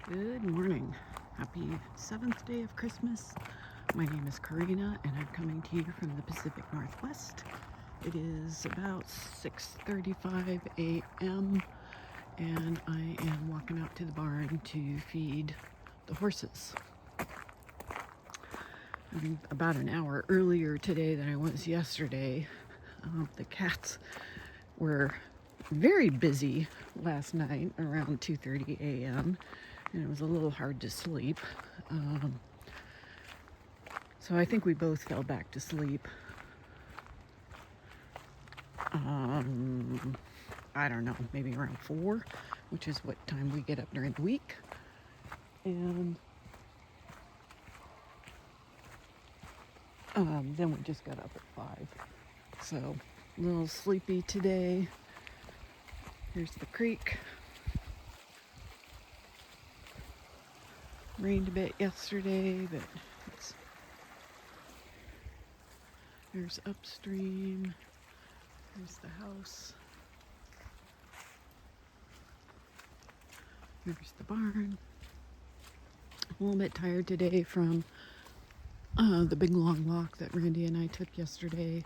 Good morning. Happy 7th day of Christmas. My name is Karina and I'm coming to you from the Pacific Northwest. It is about 6:35 a.m. and I am walking out to the barn to feed the horses. I'm about an hour earlier today than I was yesterday. The cats were very busy last night around 2:30 a.m. and it was a little hard to sleep. So I think we both fell back to sleep. I don't know, maybe around 4, which is what time we get up during the week. And then we just got up at 5. So a little sleepy today. Here's the creek. Rained a bit yesterday, but there's upstream. There's the house. There's the barn. A little bit tired today from the big long walk that Randy and I took yesterday.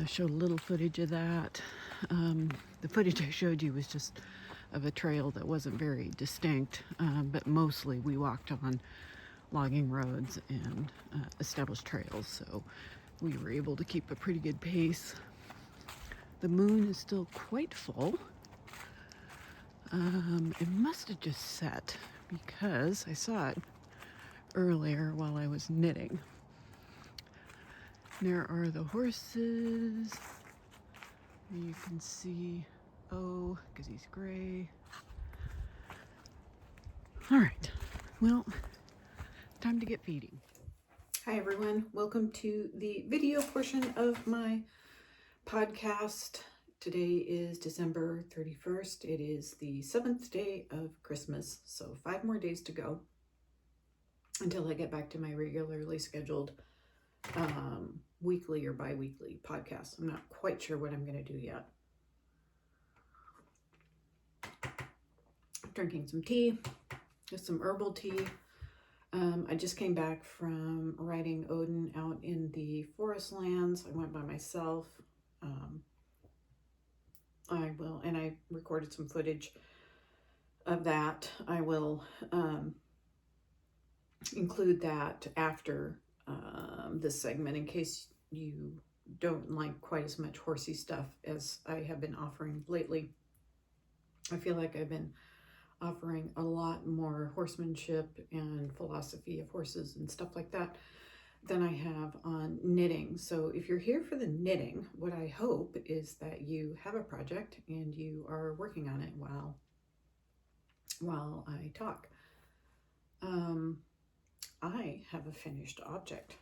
Showed a little footage of that. The footage I showed you was just of a trail that wasn't very distinct, but mostly we walked on logging roads and established trails, so we were able to keep a pretty good pace. The moon is still quite full. It must have just set because I saw it earlier while I was knitting. There are the horses. You can see O because he's gray. All right, well, time to get feeding. Hi everyone, welcome to the video portion of my podcast. Today is December 31st. It is the 7th day of Christmas, so 5 more days to go until I get back to my regularly scheduled weekly or bi-weekly podcast. I'm not quite sure what I'm going to do yet. Drinking some tea, just some herbal tea. I just came back from riding Odin out in the forest lands. I went by myself. I recorded some footage of that. I will include that after this segment in case you don't like quite as much horsey stuff as I have been offering lately. I feel like I've been offering a lot more horsemanship and philosophy of horses and stuff like that than I have on knitting. So if you're here for the knitting, what I hope is that you have a project and you are working on it while I talk. I have a finished object.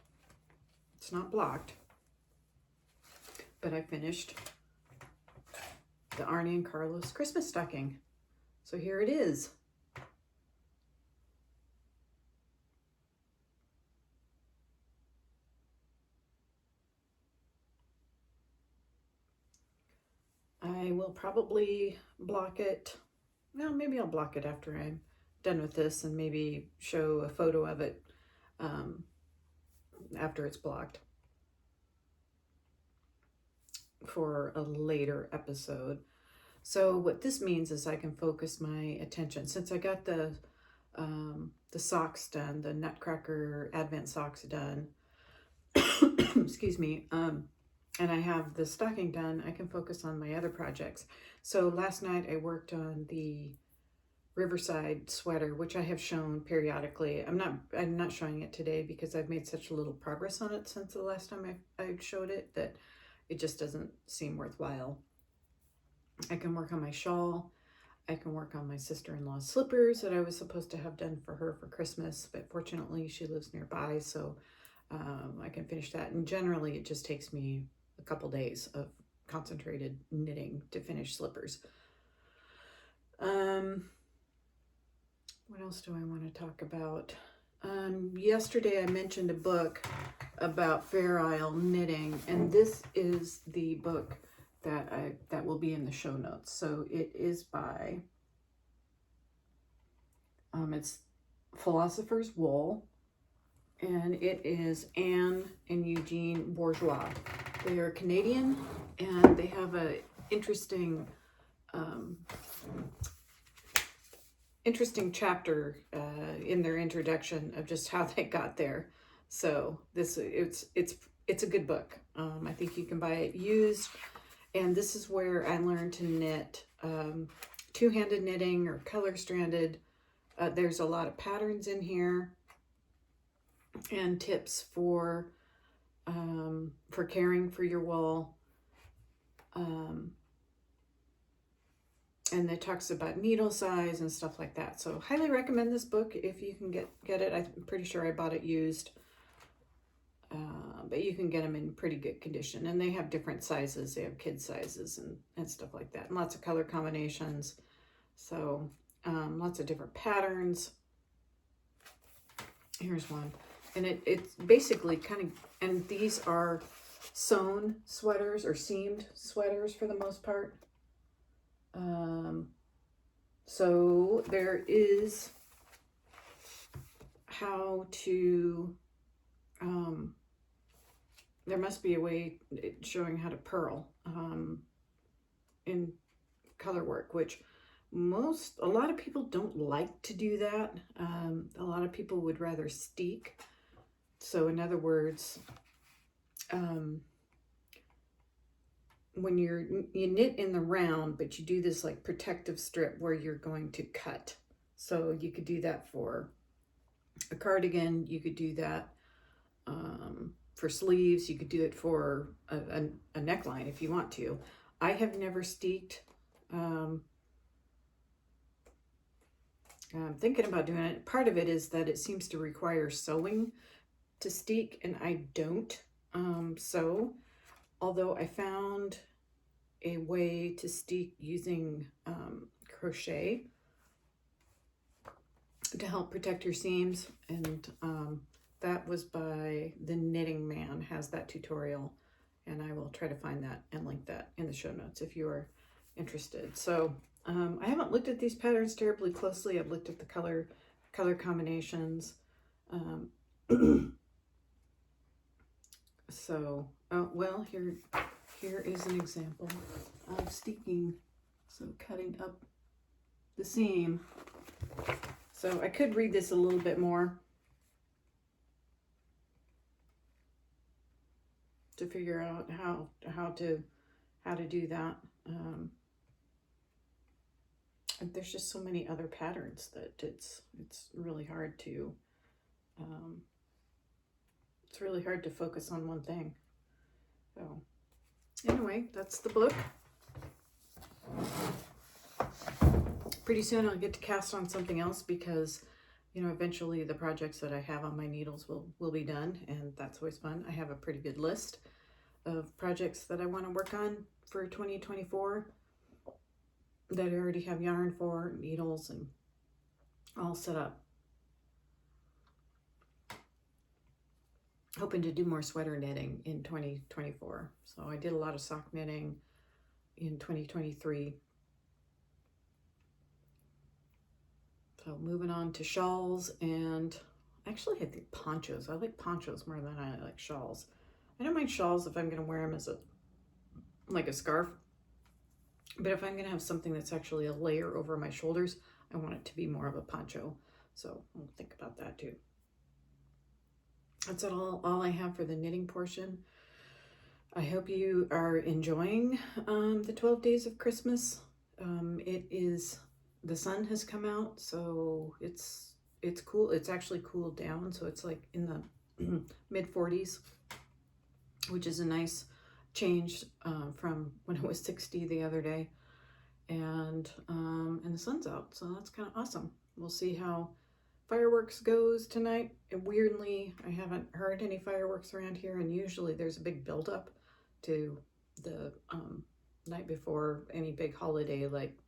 It's not blocked, but I finished the Arne Carlos Christmas stocking. So here it is. I will probably block it. Well, maybe I'll block it after I'm done with this and maybe show a photo of it after it's blocked for a later episode. So what this means is I can focus my attention. Since I got the socks done, the Nutcracker Advent socks done, excuse me, and I have the stocking done, I can focus on my other projects. So last night I worked on the Riverside sweater, which I have shown periodically. I'm not showing it today because I've made such little progress on it since the last time I showed it that it just doesn't seem worthwhile. I can work on my shawl. I can work on my sister-in-law's slippers that I was supposed to have done for her for Christmas, but fortunately she lives nearby, so I can finish that. And generally it just takes me a couple days of concentrated knitting to finish slippers. What else do I want to talk about? Yesterday I mentioned a book about Fair Isle knitting, and this is the book that will be in the show notes. So it is by it's Philosopher's Wool, and it is Anne and Eugene Bourgeois. They are Canadian, and they have a interesting chapter in their introduction of just how they got there. So it's a good book. I think you can buy it used, and this is where I learned to knit two-handed knitting or color stranded. There's a lot of patterns in here and tips for caring for your wool. And it talks about needle size and stuff like that. So highly recommend this book if you can get it. I'm pretty sure I bought it used. But you can get them in pretty good condition. And they have different sizes. They have kid sizes and stuff like that. And lots of color combinations. So lots of different patterns. Here's one. And it's basically kind of, and these are sewn sweaters or seamed sweaters for the most part. So there is how to, there must be a way showing how to purl in Colorwork, which a lot of people don't like to do that. A lot of people would rather steek. So in other words, when you knit in the round, but you do this like protective strip where you're going to cut. So you could do that for a cardigan. You could do that for sleeves. You could do it for a neckline if you want to. I have never steeked. I'm thinking about doing it. Part of it is that it seems to require sewing to steek, and I don't sew. Although I found a way to steek using crochet to help protect your seams, and that was by the Knitting Man, has that tutorial, and I will try to find that and link that in the show notes if you are interested. So I haven't looked at these patterns terribly closely. I've looked at the color combinations. So, well, here is an example of steeking. So cutting up the seam. So I could read this a little bit more to figure out how to do that. And there's just so many other patterns that it's really hard to focus on one thing. So anyway, that's the book. Pretty soon I'll get to cast on something else because, you know, eventually the projects that I have on my needles will be done, and that's always fun. I have a pretty good list of projects that I want to work on for 2024 that I already have yarn for, needles, and all set up. Hoping to do more sweater knitting in 2024. So I did a lot of sock knitting in 2023. So moving on to shawls, and actually I think ponchos. I like ponchos more than I like shawls. I don't mind shawls if I'm going to wear them as like a scarf. But if I'm going to have something that's actually a layer over my shoulders, I want it to be more of a poncho. So I'll think about that too. That's all I have for the knitting portion. I hope you are enjoying the 12 days of Christmas. The sun has come out, so it's cool. It's actually cooled down, so it's like in the mid 40s, which is a nice change from when it was 60 the other day. And the sun's out, so that's kind of awesome. We'll see how fireworks goes tonight. And weirdly, I haven't heard any fireworks around here, and usually there's a big buildup to the night before any big holiday like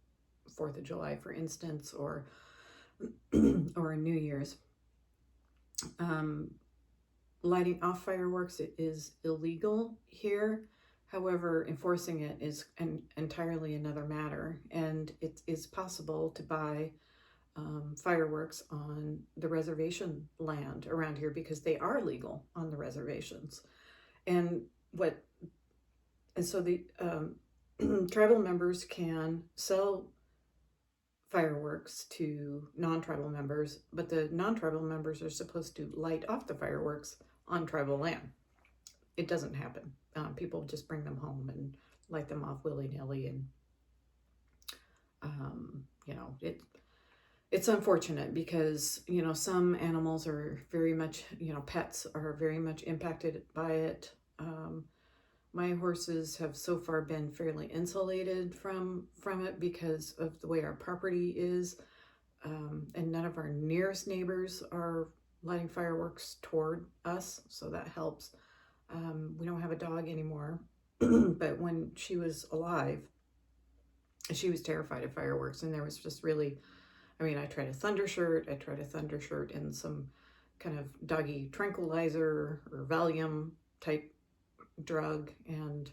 4th of July, for instance, or New Year's. Lighting off fireworks is illegal here. However, enforcing it is entirely another matter, and it is possible to buy fireworks on the reservation land around here because they are legal on the reservations. And so the tribal members can sell fireworks to non-tribal members, but the non-tribal members are supposed to light off the fireworks on tribal land. It doesn't happen. People just bring them home and light them off willy-nilly, and it's unfortunate because some animals are very much, pets are very much impacted by it. My horses have so far been fairly insulated from it because of the way our property is, and none of our nearest neighbors are lighting fireworks toward us, so that helps. We don't have a dog anymore, but when she was alive, she was terrified of fireworks, and there was just really, I tried a thunder shirt and some kind of doggy tranquilizer or Valium type drug, and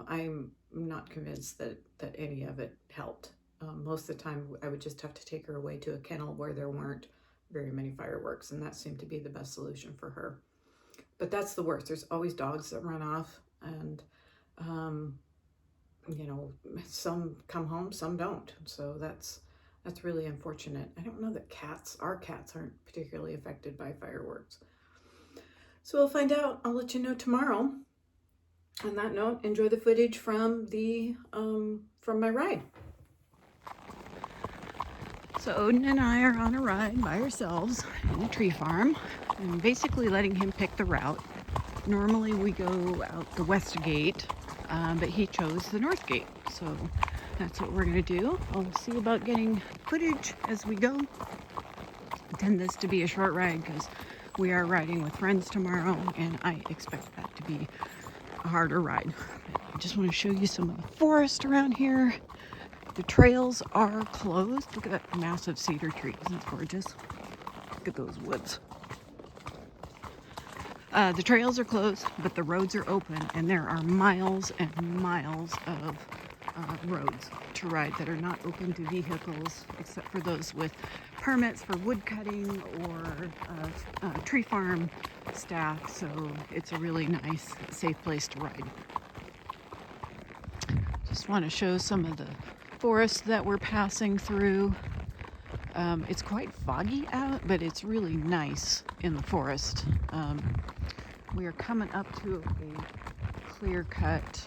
I'm not convinced that any of it helped. Most of the time I would just have to take her away to a kennel where there weren't very many fireworks, and that seemed to be the best solution for her. But that's the worst. There's always dogs that run off, and some come home, some don't, so that's really unfortunate. I don't know that our cats aren't particularly affected by fireworks. So we'll find out. I'll let you know tomorrow. On that note, enjoy the footage from my ride. So Odin and I are on a ride by ourselves in a tree farm, and basically letting him pick the route. Normally we go out the west gate, but he chose the north gate, so that's what we're going to do. I'll see about getting footage as we go. Intend this to be a short ride because we are riding with friends tomorrow, and I expect that to be a harder ride. But I just want to show you some of the forest around here. The trails are closed. Look at that massive cedar tree. Isn't it gorgeous? Look at those woods. The trails are closed, but the roads are open, and there are miles and miles of roads to ride that are not open to vehicles except for those with permits for wood cutting or tree farm staff, so it's a really nice, safe place to ride. Just want to show some of the forest that we're passing through. It's quite foggy out, but it's really nice in the forest. We are coming up to a clear cut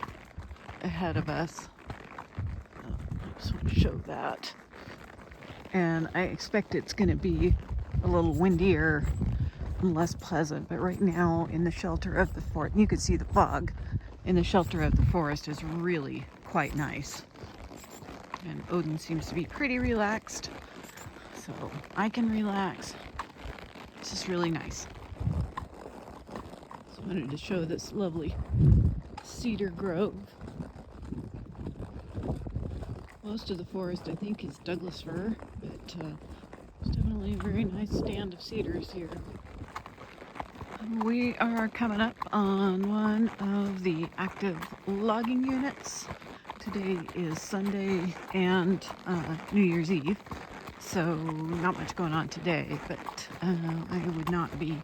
ahead of us. I just want to show that. And I expect it's going to be a little windier and less pleasant, but right now in the shelter of the fort, and you can see the fog, in the shelter of the forest is really quite nice. And Odin seems to be pretty relaxed, so I can relax. It's just really nice. Just wanted to show this lovely cedar grove. Most of the forest, I think, is Douglas fir, but there's definitely a very nice stand of cedars here. We are coming up on one of the active logging units. Today is Sunday and New Year's Eve, so not much going on today, but I would not be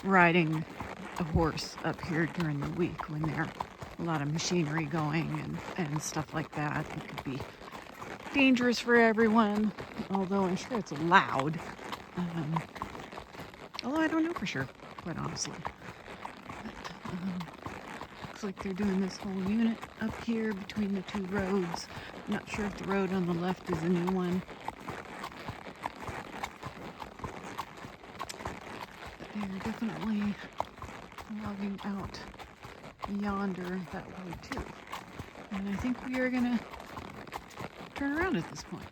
riding a horse up here during the week when there are a lot of machinery going and stuff like that. It could be dangerous for everyone, although I'm sure it's loud. Although I don't know for sure, quite honestly. But, looks like they're doing this whole unit up here between the two roads. I'm not sure if the road on the left is a new one. But they're definitely logging out yonder that way too. And I think we are gonna turn around at this point.